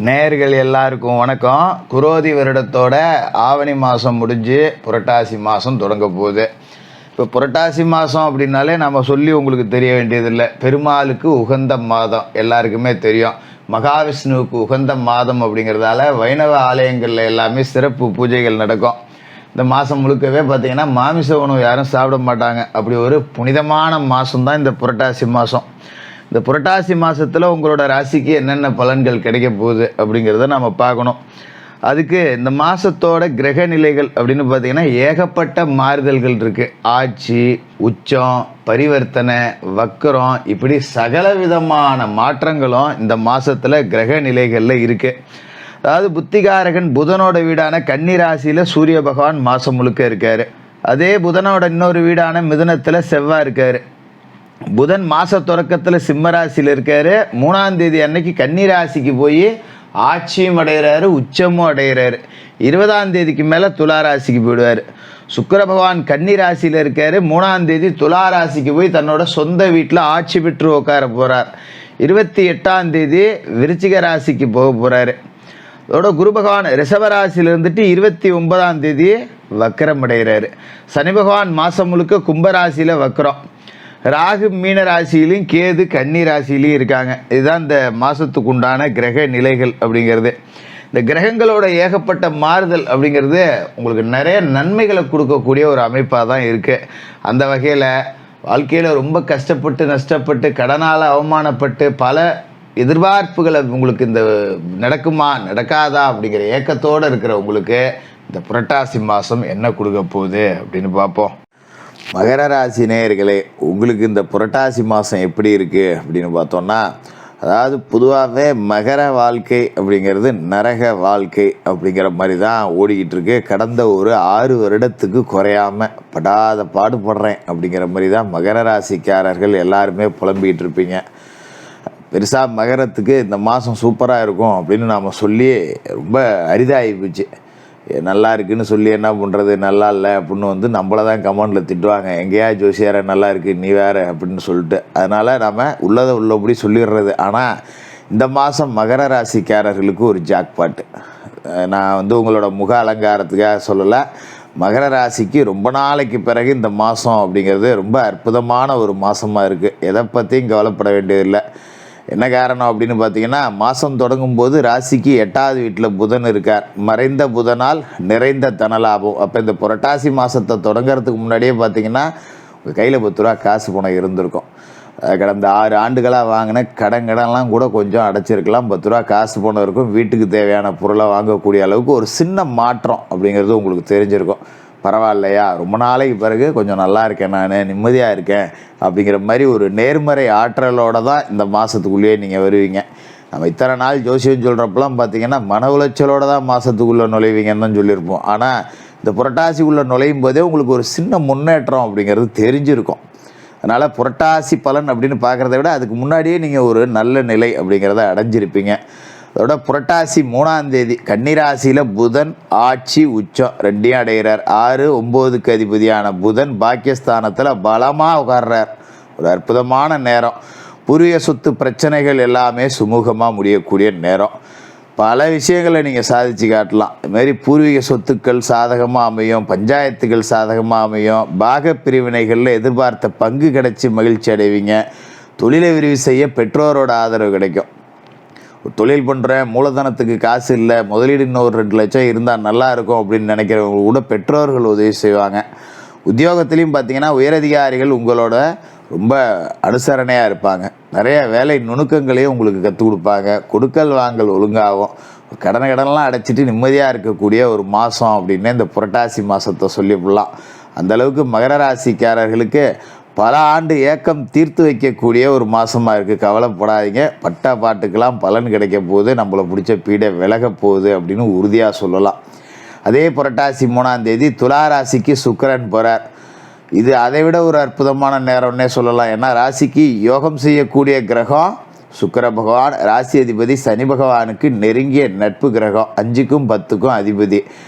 நேயர்கள் எல்லாருக்கும் வணக்கம். குரோதி வருடத்தோட ஆவணி மாதம் முடிஞ்சு புரட்டாசி மாதம் தொடங்க போகுது. இப்போ புரட்டாசி மாதம் அப்படின்னாலே நம்ம சொல்லி உங்களுக்கு தெரிய வேண்டியதில்லை. பெருமாளுக்கு உகந்த மாதம் எல்லாருக்குமே தெரியும். மகாவிஷ்ணுவுக்கு உகந்த மாதம் அப்படிங்கிறதால வைணவ ஆலயங்களில் எல்லாமே சிறப்பு பூஜைகள் நடக்கும். இந்த மாதம் முழுக்கவே பார்த்திங்கன்னா மாமிச உணவு யாரும் சாப்பிட மாட்டாங்க. அப்படி ஒரு புனிதமான மாதம்தான் இந்த புரட்டாசி மாதம். இந்த புரட்டாசி மாதத்தில் உங்களோட ராசிக்கு என்னென்ன பலன்கள் கிடைக்க போகுது அப்படிங்கிறத நம்ம பார்க்கணும். அதுக்கு இந்த மாதத்தோட கிரக நிலைகள் அப்படின்னு பார்த்திங்கன்னா ஏகப்பட்ட மாறுதல்கள் இருக்குது. ஆட்சி, உச்சம், பரிவர்த்தனை, வக்கரம், இப்படி சகல விதமான மாற்றங்களும் இந்த மாதத்தில் கிரக நிலைகளில் இருக்குது. அதாவது புத்திகாரகன் புதனோட வீடான கன்னி ராசியில் சூரிய பகவான் மாதம் முழுக்க இருக்கார். அதே புதனோட இன்னொரு வீடான மிதுனத்தில் செவ்வாய் இருக்கார். புதன் மாத தொடக்கத்தில் சிம்மராசியில் இருக்கார். 3ஆம் தேதி அன்னைக்கு கன்னி ராசிக்கு போய் ஆட்சியும் அடைகிறாரு, உச்சமும் அடைகிறாரு. 20ஆம் தேதிக்கு மேலே துலா ராசிக்கு போயிடுவார். சுக்கிர பகவான் கன்னி ராசியில் இருக்கார். 3ஆம் தேதி துலா ராசிக்கு போய் தன்னோட சொந்த வீட்டில் ஆட்சி பெற்று உட்கார போகிறார். 28ஆம் தேதி விருச்சிக ராசிக்கு போக போகிறாரு. அதோட குரு பகவான் ரிஷபராசியில் இருந்துட்டு 29ஆம் தேதி வக்கரம் அடைகிறாரு. சனி பகவான் மாதம் முழுக்க கும்பராசியில் வக்கரம். ராகு மீன ராசியிலையும் கேது கன்னி ராசியிலையும் இருக்காங்க. இதுதான் இந்த மாதத்துக்கு உண்டான கிரக நிலைகள் அப்படிங்கிறது. இந்த கிரகங்களோட ஏகப்பட்ட மாறுதல் அப்படிங்கிறது உங்களுக்கு நிறைய நன்மைகளை கொடுக்கக்கூடிய ஒரு அமைப்பாக தான் இருக்குது. அந்த வகையில் வாழ்க்கையில் ரொம்ப கஷ்டப்பட்டு நஷ்டப்பட்டு கடனால் அவமானப்பட்டு பல எதிர்பார்ப்புகளை உங்களுக்கு இந்த நடக்குமா நடக்காதா அப்படிங்கிற ஏக்கத்தோடு இருக்கிற உங்களுக்கு இந்த புரட்டாசி மாதம் என்ன கொடுக்க போகுது அப்படின்னு பார்ப்போம். மகர ராசி நேயர்களே, உங்களுக்கு இந்த புரட்டாசி மாதம் எப்படி இருக்குது அப்படின்னு பார்த்தோன்னா, அதாவது பொதுவாகவே மகர வாழ்க்கை அப்படிங்கிறது நரக வாழ்க்கை அப்படிங்கிற மாதிரி தான் ஓடிக்கிட்டு இருக்கு. கடந்த ஒரு 6 வருடத்துக்கு குறையாமல் படாத பாடுபடுறேன் அப்படிங்கிற மாதிரி தான் மகர ராசிக்காரர்கள் எல்லாருமே புலம்பிகிட்டு இருப்பீங்க. பெருசாக மகரத்துக்கு இந்த மாதம் சூப்பராக இருக்கும் அப்படின்னு நாம் சொல்லி ரொம்ப அரிதாகி போச்சு. நல்லா இருக்குன்னு சொல்லி என்ன பண்ணுறது, நல்லா இல்லை அப்படின்னு நம்மளை தான் கமெண்டில் திட்டுவாங்க. எங்கேயா ஜோசியார நல்லா இருக்குது நீ வேறு அப்படின்னு சொல்லிட்டு. அதனால் நாம் உள்ளதை உள்ளபடி சொல்லிடுறது. ஆனால் இந்த மாதம் மகர ராசிக்காரர்களுக்கு ஒரு ஜாக்பாட்டு. நான் உங்களோட முக அலங்காரத்துக்காக சொல்லலை. மகர ராசிக்கு ரொம்ப நாளைக்கு பிறகு இந்த மாதம் அப்படிங்கிறது ரொம்ப அற்புதமான ஒரு மாதமாக இருக்குது. எதை பற்றியும் கவலைப்பட வேண்டியதில்லை. என்ன காரணம் அப்படின்னு பார்த்தீங்கன்னா, மாதம் தொடங்கும் போது ராசிக்கு 8ஆவது வீட்டில் புதன் இருக்கார். மறைந்த புதனால் நிறைந்த தனலாபம். அப்போ இந்த புரட்டாசி மாதத்தை தொடங்கிறதுக்கு முன்னாடியே பார்த்தீங்கன்னா உங்கள் கையில் 10 ரூபா காசு பணம் இருந்திருக்கும். கடந்த 6 ஆண்டுகளாக வாங்கின கடன்லாம் கூட கொஞ்சம் அடைச்சிருக்கலாம். 10 ரூபா காசு பணம் இருக்கும். வீட்டுக்கு தேவையான பொருளை வாங்கக்கூடிய அளவுக்கு ஒரு சின்ன மாற்றம் அப்படிங்கிறது உங்களுக்கு தெரிஞ்சிருக்கும். பரவாயில்லையா, ரொம்ப நாளைக்கு பிறகு கொஞ்சம் நல்லா இருக்கேன், நான் நிம்மதியாக இருக்கேன் அப்படிங்கிற மாதிரி ஒரு நேர்மறை ஆற்றலோடு தான் இந்த மாதத்துக்குள்ளேயே நீங்கள் வருவீங்க. நம்ம இத்தனை நாள் ஜோசியம் சொல்கிறப்பெல்லாம் பார்த்தீங்கன்னா மன உளைச்சலோடு தான் மாதத்துக்குள்ளே நுழைவீங்கன்னு தான் சொல்லியிருப்போம். ஆனால் இந்த புரட்டாசிக்குள்ளே நுழையும் போதே உங்களுக்கு ஒரு சின்ன முன்னேற்றம் அப்படிங்கிறது தெரிஞ்சிருக்கும். அதனால் புரட்டாசி பலன் அப்படின்னு பார்க்குறத விட அதுக்கு முன்னாடியே நீங்கள் ஒரு நல்ல நிலை அப்படிங்கிறத அடைஞ்சிருப்பீங்க. அதோட புரட்டாசி 3ஆம் தேதி கன்னிராசியில் புதன் ஆட்சி உச்சம் ரெண்டையும் அடைகிறார். 6, 9க்கு அதிபதியான புதன் பாக்கியஸ்தானத்தில் பலமாக உட்கார்றார். ஒரு அற்புதமான நேரம். பூர்வீக சொத்து பிரச்சனைகள் எல்லாமே சுமூகமாக முடியக்கூடிய நேரம். பல விஷயங்களை நீங்கள் சாதித்து காட்டலாம். இதுமாரி பூர்வீக சொத்துக்கள் சாதகமாக அமையும், பஞ்சாயத்துகள் சாதகமாக அமையும், பாக பிரிவினைகளில் எதிர்பார்த்த பங்கு கிடைச்சி மகிழ்ச்சி அடைவீங்க. தொழிலை விரிவு செய்ய பெற்றோரோட ஆதரவு கிடைக்கும். ஒரு தொழில் பண்ணுறேன், மூலதனத்துக்கு காசு இல்லை, முதலீடு இன்னும் ஒரு 2 லட்சம் இருந்தால் நல்லா இருக்கும் அப்படின்னு நினைக்கிறவங்க கூட பெற்றோர்கள் உதவி செய்வாங்க. உத்தியோகத்துலேயும் பார்த்தீங்கன்னா உயரதிகாரிகள் உங்களோட ரொம்ப அனுசரணையாக இருப்பாங்க. நிறைய வேலை நுணுக்கங்களையும் உங்களுக்கு கற்றுக் கொடுப்பாங்க. கொடுக்கல் வாங்கல் ஒழுங்காகும். கடன்லாம் அடைச்சிட்டு நிம்மதியாக இருக்கக்கூடிய ஒரு மாதம் அப்படின்னு இந்த புரட்டாசி மாதத்தை சொல்லிவிடலாம். அந்தளவுக்கு மகர ராசிக்காரர்களுக்கு பல ஆண்டு ஏக்கம் தீர்த்து வைக்கக்கூடிய ஒரு மாதமாக இருக்குது. கவலைப்படாதீங்க. பட்டா பாட்டுக்கெல்லாம் பலன் கிடைக்க போகுது. நம்மளை பிடிச்ச பீடை விலக போகுது அப்படின்னு உறுதியாக சொல்லலாம். அதே புரட்டாசி 3ஆம் தேதி துலா ராசிக்கு சுக்கிரன் போகிறார். இது அதை விட ஒரு அற்புதமான நேரம்னே சொல்லலாம். ஏன்னா ராசிக்கு யோகம் செய்யக்கூடிய கிரகம் சுக்கிர பகவான். ராசி அதிபதி சனி பகவானுக்கு நெருங்கிய நட்பு கிரகம். 5க்கும் 10க்கும் அதிபதி.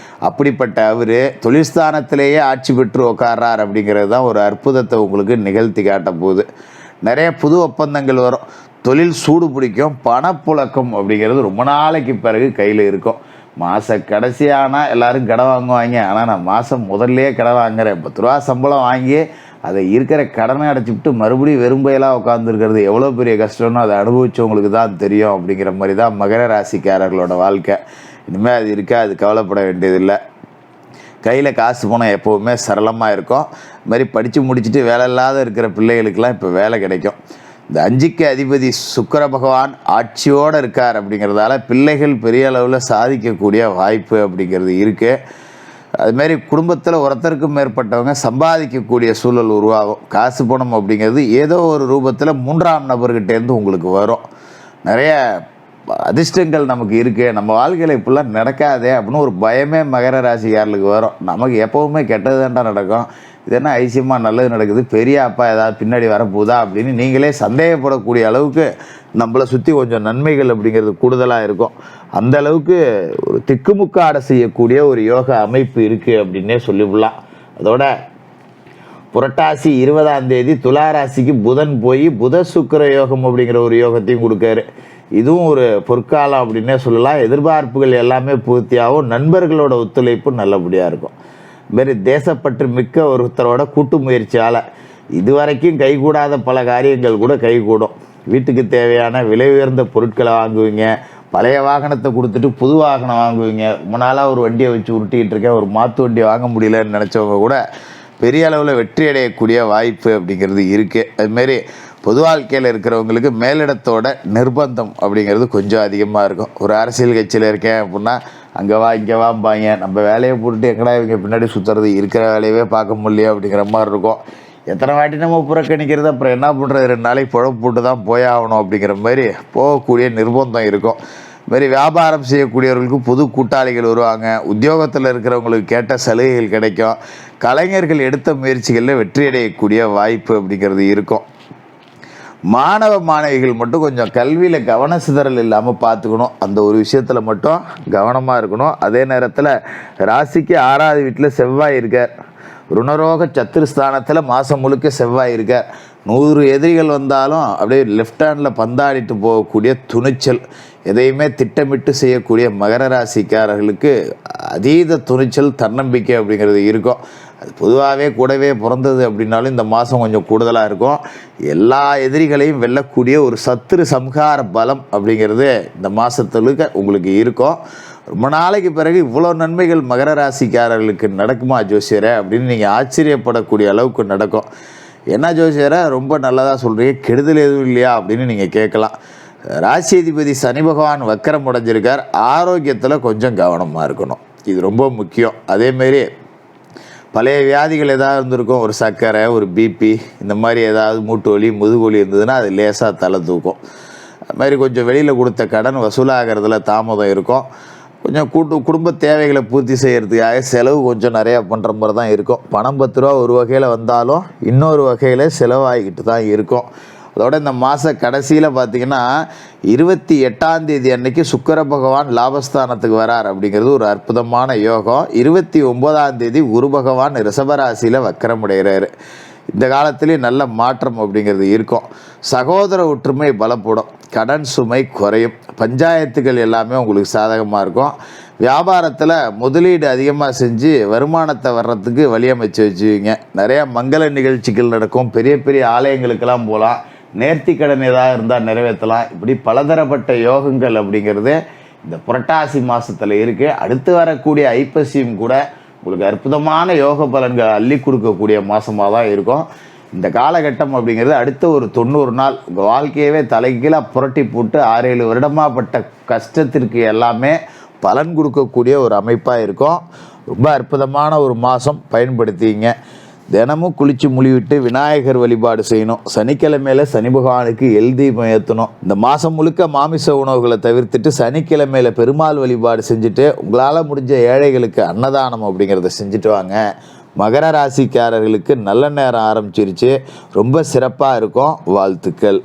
அப்படிப்பட்ட அவர் தொழில்ஸ்தானத்திலேயே ஆட்சி பெற்று உட்கார்றார். அப்படிங்கிறது தான் ஒரு அற்புதத்தை உங்களுக்கு நிகழ்த்தி காட்ட போகுது. நிறைய புது ஒப்பந்தங்கள் வரும். தொழில் சூடு பிடிக்கும். பணப்புழக்கம் அப்படிங்கிறது ரொம்ப நாளைக்கு பிறகு கையில் இருக்கும். மாத கடைசி ஆனால் எல்லோரும் கடை வாங்குவாங்க. ஆனால் நான் மாதம் முதல்லையே கடை வாங்குறேன். 10 ரூபா சம்பளம் வாங்கி அதை இருக்கிற கடனை அடைச்சிவிட்டு மறுபடியும் வெறும்பையெல்லாம் உட்காந்துருக்கிறது எவ்வளோ பெரிய கஷ்டம்னு அதை அனுபவித்தவங்களுக்கு தான் தெரியும். அப்படிங்கிற மாதிரி தான் மகர ராசிக்காரர்களோட வாழ்க்கை. இனிமேல் அது இருக்கா, அது கவலைப்பட வேண்டியதில்லை. கையில் காசு போனால் எப்போவுமே சரளமாக இருக்கும். இது மாதிரி படித்து முடிச்சுட்டு வேலை இல்லாத இருக்கிற பிள்ளைகளுக்கெல்லாம் இப்போ வேலை கிடைக்கும். இந்த 5க்கு அதிபதி சுக்கிர பகவான் ஆட்சியோடு இருக்கார். அப்படிங்கிறதால பிள்ளைகள் பெரிய அளவில் சாதிக்கக்கூடிய வாய்ப்பு அப்படிங்கிறது இருக்குது. அதுமாரி குடும்பத்தில் ஒருத்தருக்கு மேற்பட்டவங்க சம்பாதிக்கக்கூடிய சூழல் உருவாகும். காசு பணம் அப்படிங்கிறது ஏதோ ஒரு ரூபத்தில் 3ஆம் நபர்கிட்டேருந்து உங்களுக்கு வரும். நிறைய அதிர்ஷ்டங்கள் நமக்கு இருக்குது. நம்ம வாழ்க்கையில் இப்படிலாம் நடக்காதே அப்படின்னு ஒரு பயமே மகர ராசிக்காரர்களுக்கு வரும். நமக்கு எப்போவுமே கெட்டது தான்டா நடக்கும், இது என்ன ஐசியமாக நல்லது நடக்குது, பெரிய அப்பா ஏதாவது பின்னாடி வரப்போகுதா அப்படின்னு நீங்களே சந்தேகப்படக்கூடிய அளவுக்கு நம்மளை சுற்றி கொஞ்சம் நன்மைகள் அப்படிங்கிறது கூடுதலாக இருக்கும். அந்த அளவுக்கு ஒரு திக்குமுக்காட செய்யக்கூடிய ஒரு யோக அமைப்பு இருக்குது அப்படின்னே சொல்லிவிடலாம். அதோட புரட்டாசி 20ஆம் தேதி துலா ராசிக்கு புதன் போய் புத சுக்கிர யோகம் அப்படிங்கிற ஒரு யோகத்தையும் கொடுக்காரு. இதுவும் ஒரு பொற்காலம் அப்படின்னே சொல்லலாம். எதிர்பார்ப்புகள் எல்லாமே பூர்த்தியாகவும் நண்பர்களோட ஒத்துழைப்பு நல்லபடியாக இருக்கும். இதுமாரி தேசப்பற்று மிக்க ஒருத்தரோட கூட்டு முயற்சியால் இதுவரைக்கும் கைகூடாத பல காரியங்கள் கூட கைகூடும். வீட்டுக்கு தேவையான விலை உயர்ந்த பொருட்களை வாங்குவீங்க. பழைய வாகனத்தை கொடுத்துட்டு புது வாகனம் வாங்குவீங்க. ரொம்ப நாளாக ஒரு வண்டியை வச்சு உருட்டிகிட்டு இருக்கேன், ஒரு மாற்று வண்டியை வாங்க முடியலன்னு நினச்சவங்க கூட பெரிய அளவில் வெற்றி அடையக்கூடிய வாய்ப்பு அப்படிங்கிறது இருக்குது. அதுமாரி பொது வாழ்க்கையில் இருக்கிறவங்களுக்கு மேலிடத்தோட நிர்பந்தம் அப்படிங்கிறது கொஞ்சம் அதிகமாக இருக்கும். ஒரு அரசியல் கட்சியில் இருக்கேன் அப்படின்னா அங்கே வா இங்கே வாம்பாங்க. நம்ம வேலையை போட்டுட்டு எங்கடா இவங்க பின்னாடி சுற்றுறது, இருக்கிற வேலையவே பார்க்க முடியல அப்படிங்கிற மாதிரி இருக்கும். எத்தனை வாட்டி நம்ம புறக்கணிக்கிறது, அப்புறம் என்ன பண்ணுறது, 2 நாளைக்கு புழப்பு போட்டு தான் போயாகணும் அப்படிங்கிற மாதிரி போகக்கூடிய நிர்பந்தம் இருக்கும். இதுமாரி வியாபாரம் செய்யக்கூடியவர்களுக்கு புது கூட்டாளிகள் வருவாங்க. உத்தியோகத்தில் இருக்கிறவங்களுக்கு கேட்ட சலுகைகள் கிடைக்கும். கலைஞர்கள் எடுத்த முயற்சிகளில் வெற்றி அடையக்கூடிய வாய்ப்பு அப்படிங்கிறது இருக்கும். மாணவ மாணவிகள் மட்டும் கொஞ்சம் கல்வியில் கவன சிதறல் இல்லாமல் பார்த்துக்கணும். அந்த ஒரு விஷயத்தில் மட்டும் கவனமாக இருக்கணும். அதே நேரத்தில் ராசிக்கு 6ஆவது வீட்டில் செவ்வாய் இருக்கார். ருணரோக சத்துருஸ்தானத்தில் மாதம் முழுக்க செவ்வாய் இருக்கார். 100 எதிரிகள் வந்தாலும் அப்படியே லெஃப்ட் ஹேண்டில் பந்தாடிட்டு போகக்கூடிய துணிச்சல், எதையுமே திட்டமிட்டு செய்யக்கூடிய மகர ராசிக்காரர்களுக்கு அதீத துணிச்சல், தன்னம்பிக்கை அப்படிங்கிறது இருக்கும். அது பொதுவாகவே கூடவே பிறந்தது அப்படின்னாலும் இந்த மாதம் கொஞ்சம் கூடுதலாக இருக்கும். எல்லா எதிரிகளையும் வெல்லக்கூடிய ஒரு சத்துரு சம்ஹார பலம் அப்படிங்கிறது இந்த மாதத்துக்கு உங்களுக்கு இருக்கும். ரொம்ப நாளைக்கு பிறகு இவ்வளோ நன்மைகள் மகர ராசிக்காரர்களுக்கு நடக்குமா ஜோசியரை அப்படின்னு நீங்கள் ஆச்சரியப்படக்கூடிய அளவுக்கு நடக்கும். என்ன ஜோசியரை ரொம்ப நல்லதாக சொல்கிறீங்க, கெடுதல் எதுவும் இல்லையா அப்படின்னு நீங்கள் கேட்கலாம். ராசி அதிபதி சனி பகவான் வக்கரம் அடைஞ்சிருக்கார். ஆரோக்கியத்தில் கொஞ்சம் கவனமாக இருக்கணும், இது ரொம்ப முக்கியம். அதேமாரி பழைய வியாதிகள் ஏதாவது இருந்திருக்கும், ஒரு சர்க்கரை, ஒரு பிபி, இந்த மாதிரி ஏதாவது மூட்டு வலி முதுகு வலி இருந்ததுன்னா அது லேசாக தலை தூக்கும். அது மாதிரி கொஞ்சம் வெளியில் கொடுத்த கடன் வசூலாகிறதுல தாமதம் இருக்கும். கொஞ்சம் குடும்ப தேவைகளை பூர்த்தி செய்கிறதுக்காக செலவு கொஞ்சம் நிறையா பண்ணுற மாதிரி தான் இருக்கும். பணம் 10 ரூபா ஒரு வகையில் வந்தாலும் இன்னொரு வகையில் செலவாகிக்கிட்டு தான் இருக்கும். அதோட இந்த மாத கடைசியில் பார்த்திங்கன்னா 28ஆம் தேதி அன்னைக்கு சுக்கிர பகவான் லாபஸ்தானத்துக்கு வரார். அப்படிங்கிறது ஒரு அற்புதமான யோகம். 29ஆம் தேதி குரு பகவான் ரிஷபராசியில் வக்கரமுடைகிறாரு. இந்த காலத்திலே நல்ல மாற்றம் அப்படிங்கிறது இருக்கும். சகோதர ஒற்றுமை பலப்படும், கடன் சுமை குறையும், பஞ்சாயத்துகள் எல்லாமே உங்களுக்கு சாதகமாக இருக்கும். வியாபாரத்தில் முதலீடு அதிகமாக செஞ்சு வருமானத்தை வர்றதுக்கு வழியமைச்சு வச்சுவிங்க. நிறையா மங்கள நிகழ்ச்சிகள் நடக்கும். பெரிய பெரிய ஆலயங்களுக்கெல்லாம் போகலாம். நேர்த்தி கடன் ஏதாவது இருந்தால் நிறைவேற்றலாம். இப்படி பலதரப்பட்ட யோகங்கள் அப்படிங்கிறது இந்த புரட்டாசி மாதத்தில் இருக்குது. அடுத்து வரக்கூடிய ஐப்பசியும் கூட உங்களுக்கு அற்புதமான யோக பலன்கள் அள்ளி கொடுக்கக்கூடிய மாதமாக தான் இருக்கும். இந்த காலகட்டம் அப்படிங்கிறது அடுத்த ஒரு 90 நாள் உங்கள் வாழ்க்கையவே தலைகீழாக புரட்டி போட்டு 6-7 வருடமாகப்பட்ட கஷ்டத்திற்கு எல்லாமே பலன் கொடுக்கக்கூடிய ஒரு அமைப்பாக இருக்கும். ரொம்ப அற்புதமான ஒரு மாதம், பயன்படுத்திங்க. தினமும் குளித்து முழிவிட்டு விநாயகர் வழிபாடு செய்யணும். சனிக்கிழமையில் சனி பகவானுக்கு தீபம் ஏற்றணும். இந்த மாதம் முழுக்க மாமிச உணவுகளை தவிர்த்துட்டு சனிக்கிழமையில் பெருமாள் வழிபாடு செஞ்சுட்டு உங்களால் முடிஞ்ச ஏழைகளுக்கு அன்னதானம் அப்படிங்கிறத செஞ்சுட்டு வாங்க. மகர ராசிக்காரர்களுக்கு நல்ல நேரம் ஆரம்பிச்சிருச்சு, ரொம்ப சிறப்பாக இருக்கும். வாழ்த்துக்கள்.